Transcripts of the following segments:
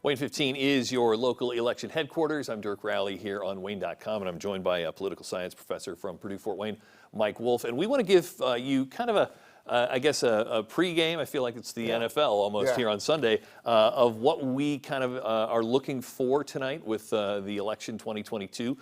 Wayne 15 is your local election headquarters. I'm Dirk Rowley here on Wayne.com, and I'm joined by a political science professor from Purdue Fort Wayne, Mike Wolf. And we want to give you kind of a pregame. I feel like it's the NFL almost here on Sunday of what we kind of are looking for tonight with the election 2022.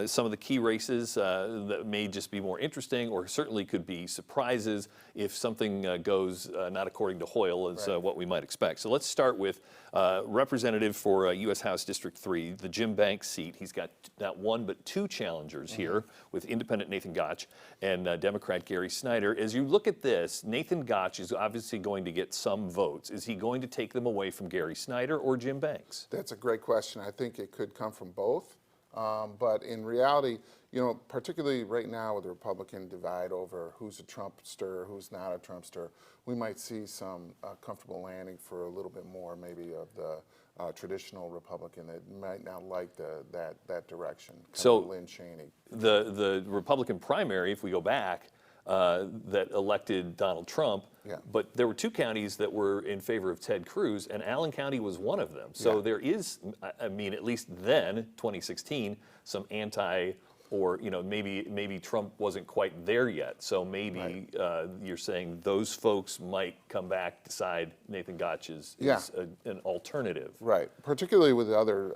Some of the key races that may just be more interesting, or certainly could be surprises if something goes not according to Hoyle as what we might expect. So let's start with representative for U.S. House District 3, the Jim Banks seat. He's got not one but two challengers here with independent Nathan Gotch and Democrat Gary Snyder. As you look at this, Nathan Gotch is obviously going to get some votes. Is he going to take them away from Gary Snyder or Jim Banks? That's a great question. I think it could come from both. But in reality, you know, particularly right now with the Republican divide over who's a Trumpster, who's not a Trumpster, we might see some comfortable landing for a little bit more maybe of the traditional Republican that might not like that direction. So Lynn Cheney. The Republican primary, if we go back, that elected Donald Trump, but there were two counties that were in favor of Ted Cruz, and Allen County was one of them. So there is, I mean, at least then, 2016, some anti, or you know, maybe Trump wasn't quite there yet. So maybe you're saying those folks might come back, decide Nathan Gotch is an alternative. Right, particularly with the other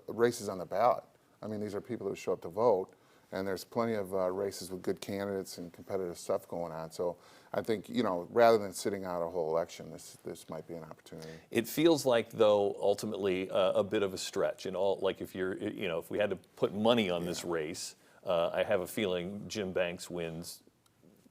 races on the ballot. I mean, these are people who show up to vote. And there's plenty of races with good candidates and competitive stuff going on. So I think, you know, rather than sitting out a whole election, this might be an opportunity. It feels like, though, ultimately a bit of a stretch. And all, like if you're, you know, if we had to put money on this race, I have a feeling Jim Banks wins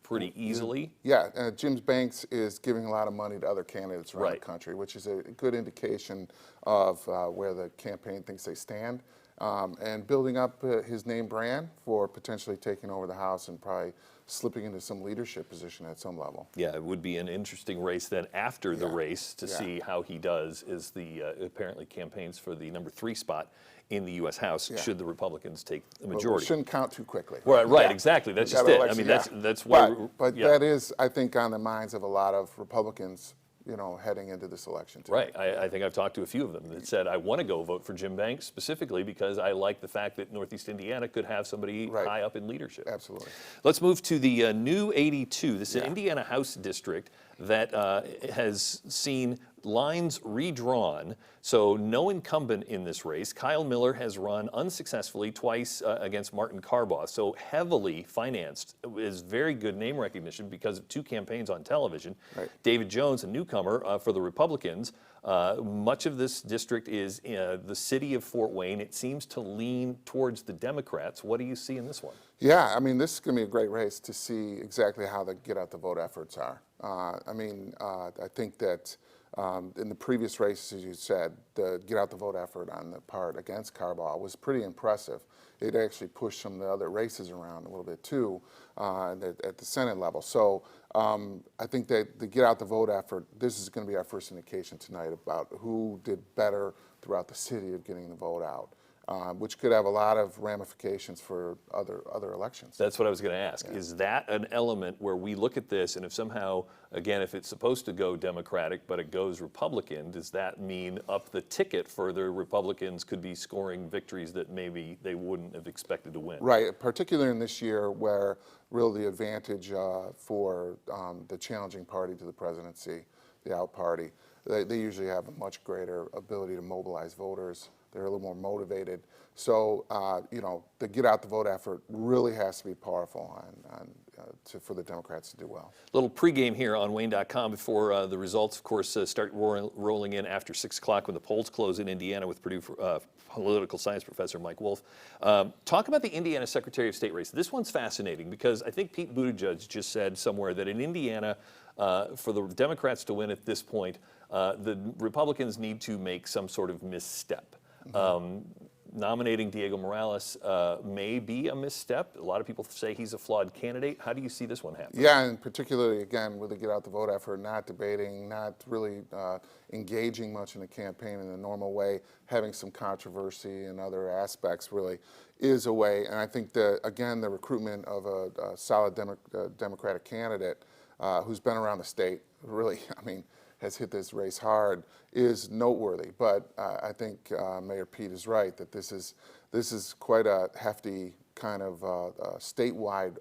pretty easily. Yeah, Jim Banks is giving a lot of money to other candidates around the country, which is a good indication of where the campaign thinks they stand. And building up his name brand for potentially taking over the House and probably slipping into some leadership position at some level. Yeah, it would be an interesting race then after the race to see how he does as the apparently campaigns for the number 3 spot in the U.S. House should the Republicans take the majority. Well, it shouldn't count too quickly. Right, exactly. That's just it. I mean, that's why. But that is, I think, on the minds of a lot of Republicans, you know, heading into this election too. Right. I think I've talked to a few of them that said, I want to go vote for Jim Banks specifically because I like the fact that Northeast Indiana could have somebody high up in leadership. Absolutely. Let's move to the new 82. This is an Indiana House district that has seen lines redrawn, so no incumbent in this race. Kyle Miller has run unsuccessfully twice against Martin Carbaugh, so heavily financed, is very good name recognition because of 2 campaigns on television. David Jones, a newcomer for the Republicans. Much of this district is the city of Fort Wayne. It seems to lean towards the Democrats. What do you see in this one? Yeah, I mean, this is going to be a great race to see exactly how the get out the vote efforts are. I mean, I think that in the previous races, as you said, the get out the vote effort on the part against Carbaugh was pretty impressive. It actually pushed some of the other races around a little bit too at the Senate level. So I think that the get out the vote effort, this is going to be our first indication tonight about who did better throughout the city of getting the vote out. Which could have a lot of ramifications for other elections. That's what I was going to ask. Is that an element where we look at this, and if somehow, again, if it's supposed to go Democratic but it goes Republican, does that mean up the ticket further Republicans could be scoring victories that maybe they wouldn't have expected to win? Right, particularly in this year where really the advantage for the challenging party to the presidency, the out party, they usually have a much greater ability to mobilize voters. They're a little more motivated. So, you know, the get out the vote effort really has to be powerful for the Democrats to do well. Little pregame here on Wayne.com before the results, of course, start rolling in after 6 o'clock when the polls close in Indiana with Purdue political science professor Mike Wolf. Talk about the Indiana Secretary of State race. This one's fascinating because I think Pete Buttigieg just said somewhere that in Indiana, for the Democrats to win at this point, the Republicans need to make some sort of misstep. Nominating Diego Morales may be a misstep. A lot of people say he's a flawed candidate. How do you see this one happen? Yeah, and particularly, again, with the get out the vote effort, not debating, not really engaging much in the campaign in the normal way, having some controversy and other aspects really is a way. And I think that, again, the recruitment of a solid Democratic candidate who's been around the state, really, I mean, has hit this race hard is noteworthy. But I think Mayor Pete is right that this is quite a hefty kind of statewide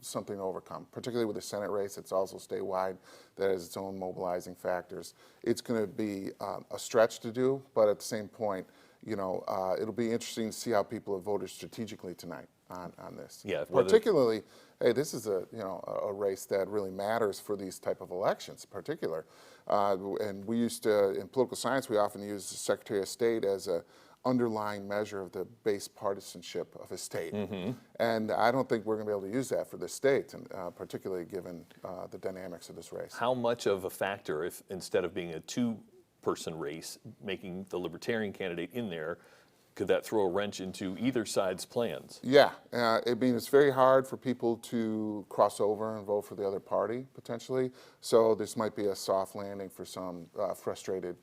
something to overcome, particularly with the Senate race. It's also statewide that has its own mobilizing factors. It's going to be a stretch to do, but at the same point, it'll be interesting to see how people have voted strategically tonight on this. Yeah, particularly, hey, this is a race that really matters for these type of elections, in particular. And we used to, in political science, we often use the Secretary of State as a underlying measure of the base partisanship of a state. And I don't think we're going to be able to use that for this state, and particularly given the dynamics of this race. How much of a factor, if instead of being a two-person race, making the Libertarian candidate in there, could that throw a wrench into either side's plans? Yeah, I mean, it's very hard for people to cross over and vote for the other party, potentially. So this might be a soft landing for some frustrated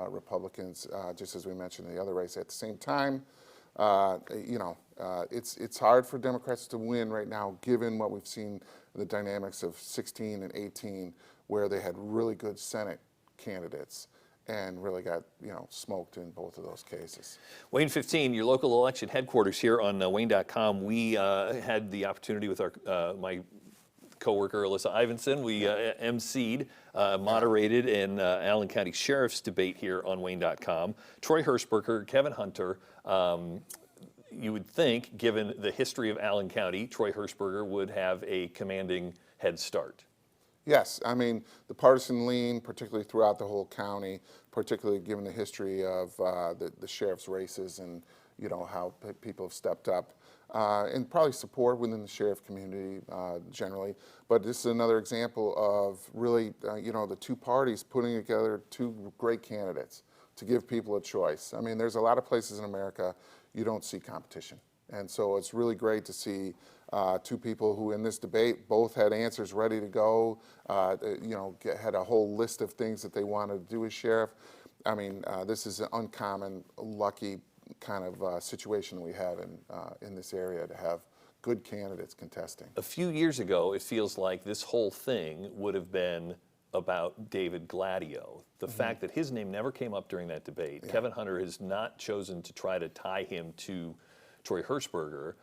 Republicans, just as we mentioned in the other race. At the same time, it's hard for Democrats to win right now, given what we've seen, the dynamics of 16 and 18, where they had really good Senate candidates and really got smoked in both of those cases. Wayne 15, your local election headquarters here on Wayne.com. We had the opportunity with my coworker Alyssa Ivinson. We emceed, moderated an Allen County Sheriff's debate here on Wayne.com. Troy Hershberger, Kevin Hunter. You would think, given the history of Allen County, Troy Hershberger would have a commanding head start. Yes, I mean, the partisan lean, particularly throughout the whole county, particularly given the history of the sheriff's races and how people have stepped up, and probably support within the sheriff community generally. But this is another example of really, the two parties putting together two great candidates to give people a choice. I mean, there's a lot of places in America you don't see competition. And so it's really great to see two people who in this debate both had answers ready to go, had a whole list of things that they wanted to do as sheriff. I mean, this is an uncommon, lucky kind of situation we have in this area to have good candidates contesting. A few years ago, it feels like this whole thing would have been about David Gladio. The fact that his name never came up during that debate, Kevin Hunter has not chosen to try to tie him to Troy Hershberger,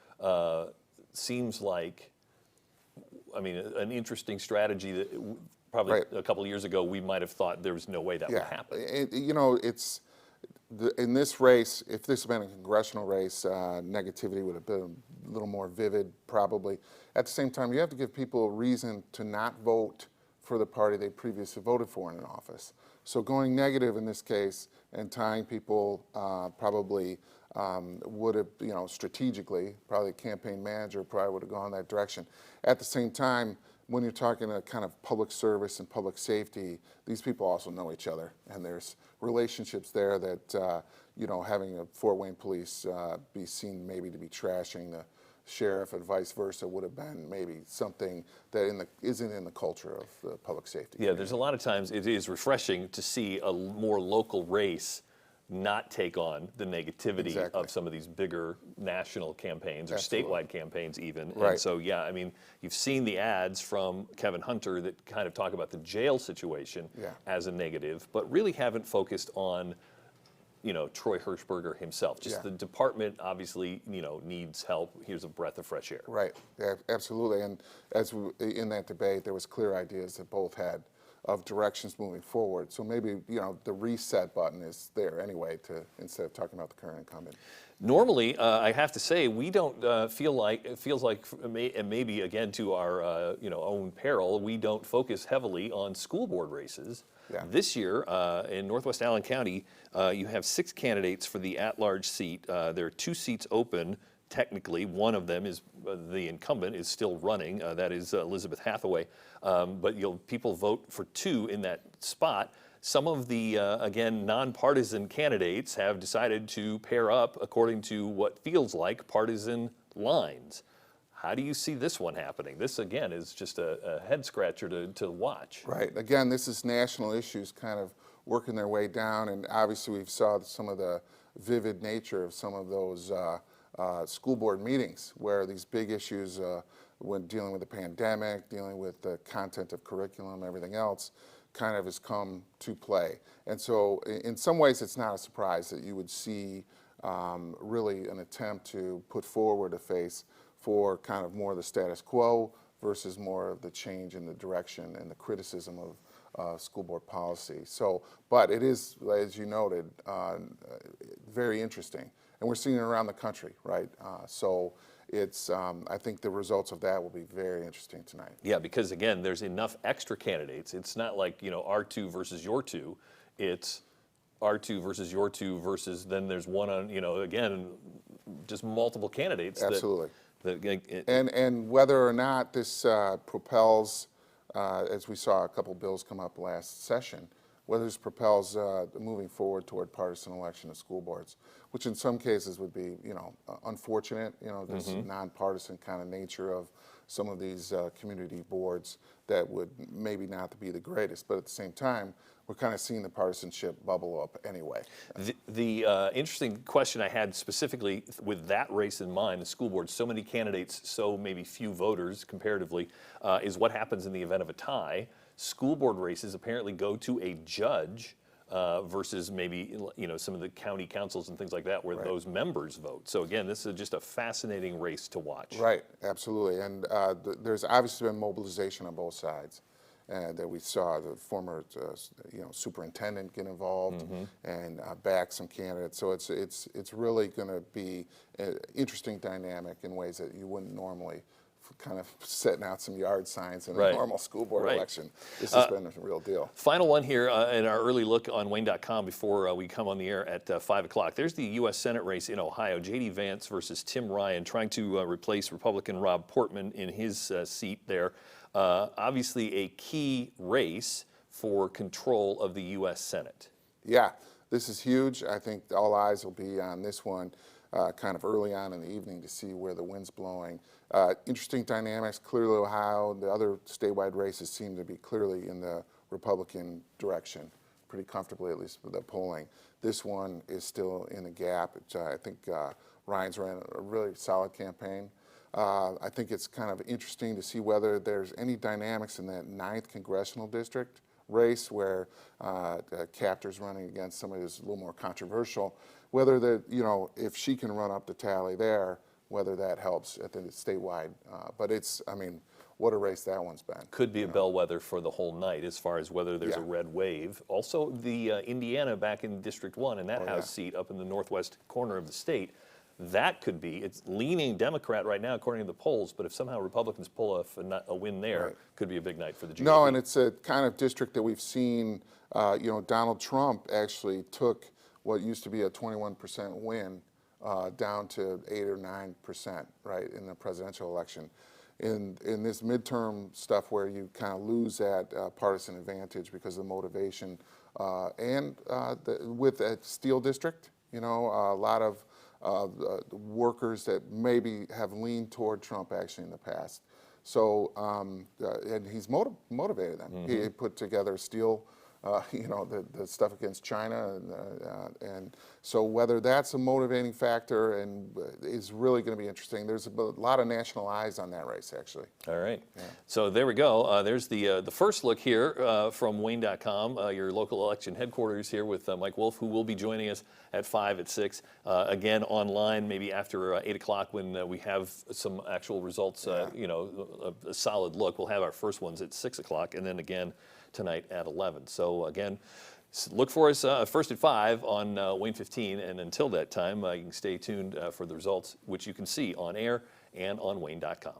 seems like, I mean, an interesting strategy that probably a couple of years ago we might have thought there was no way that would happen. In this race, if this had been a congressional race, negativity would have been a little more vivid, probably. At the same time, you have to give people a reason to not vote for the party they previously voted for in an office. So going negative in this case and tying people probably would have, strategically, probably a campaign manager probably would have gone that direction. At the same time, when you're talking a kind of public service and public safety, these people also know each other, and there's relationships there that, having a Fort Wayne police be seen maybe to be trashing the sheriff and vice versa would have been maybe something that isn't in the culture of the public safety. Yeah, there's a lot of times it is refreshing to see a more local race not take on the negativity of some of these bigger national campaigns or statewide campaigns even. Right. And so, yeah, I mean, you've seen the ads from Kevin Hunter that kind of talk about the jail situation as a negative, but really haven't focused on, Troy Hershberger himself. Just the department obviously, needs help. Here's a breath of fresh air. Right, absolutely. And in that debate, there was clear ideas that both had of directions moving forward. So maybe, the reset button is there anyway instead of talking about the current incumbent. Normally, I have to say, we don't feel like, it feels like, and maybe again to our own peril, we don't focus heavily on school board races. Yeah. This year, in Northwest Allen County, you have 6 candidates for the at-large seat. There are 2 seats open. Technically, one of them is the incumbent is still running. That is Elizabeth Hathaway. But people vote for 2 in that spot. Some of the, again, nonpartisan candidates have decided to pair up according to what feels like partisan lines. How do you see this one happening? This, again, is just a head-scratcher to watch. Right. Again, this is national issues kind of working their way down, and obviously we've saw some of the vivid nature of some of those school board meetings where these big issues when dealing with the pandemic, dealing with the content of curriculum, everything else, kind of has come to play. And so in some ways, it's not a surprise that you would see really an attempt to put forward a face for kind of more of the status quo versus more of the change in the direction and the criticism of school board policy. So, but it is, as you noted, very interesting. And we're seeing it around the country, right? So it's, I think the results of that will be very interesting tonight. Yeah, because again, there's enough extra candidates. It's not like, our two versus your two. It's our two versus your two versus then there's one on, again, just multiple candidates. Absolutely. That and whether or not this propels, as we saw a couple bills come up last session, whether this propels moving forward toward partisan election of school boards, which in some cases would be, unfortunate, this nonpartisan kind of nature of some of these community boards that would maybe not be the greatest, but at the same time, we're kind of seeing the partisanship bubble up anyway. The interesting question I had specifically with that race in mind, the school board, so many candidates, so maybe few voters comparatively, is what happens in the event of a tie. School board races apparently go to a judge versus maybe some of the county councils and things like that where those members vote. So again, this is just a fascinating race to watch. Right, absolutely. And there's obviously been mobilization on both sides. That we saw the former, superintendent get involved and back some candidates. So it's really going to be an interesting dynamic in ways that you wouldn't normally, kind of setting out some yard signs in a normal school board election. This has been a real deal. Final one here in our early look on Wayne.com before we come on the air at 5 o'clock. There's the U.S. Senate race in Ohio. J.D. Vance versus Tim Ryan, trying to replace Republican Rob Portman in his seat there. Obviously a key race for control of the U.S. Senate. Yeah, this is huge. I think all eyes will be on this one kind of early on in the evening to see where the wind's blowing. Interesting dynamics. Clearly Ohio, the other statewide races seem to be clearly in the Republican direction, pretty comfortably at least with the polling. This one is still in the gap. I think Ryan's ran a really solid campaign. I think it's kind of interesting to see whether there's any dynamics in that 9th congressional district race where Captor's running against somebody who's a little more controversial, whether that, if she can run up the tally there, whether that helps at the statewide. But it's, what a race that one's been. Could be a bellwether for the whole night as far as whether there's a red wave. Also, the Indiana back in District 1 in that House seat up in the northwest corner of the state, that could be, it's leaning Democrat right now according to the polls, but if somehow Republicans pull off a win there, could be a big night for the GOP. No, and it's a kind of district that we've seen, Donald Trump actually took what used to be a 21% win down to 8 or 9%, right, in the presidential election. In this midterm stuff where you kind of lose that partisan advantage because of the motivation, and with a steel district, a lot of workers that maybe have leaned toward Trump actually in the past. So, and he's motivated them. He put together steel, the stuff against China. And so whether that's a motivating factor and is really going to be interesting. There's a lot of national eyes on that race, actually. All right. Yeah. So there we go. There's the first look here from Wayne.com, your local election headquarters here with Mike Wolf, who will be joining us at 5 at 6. Again, online, maybe after 8 o'clock when we have some actual results, a solid look. We'll have our first ones at 6 o'clock and then again tonight at 11. So again, look for us first at 5 on Wayne 15, and until that time, you can stay tuned for the results, which you can see on air and on Wayne.com.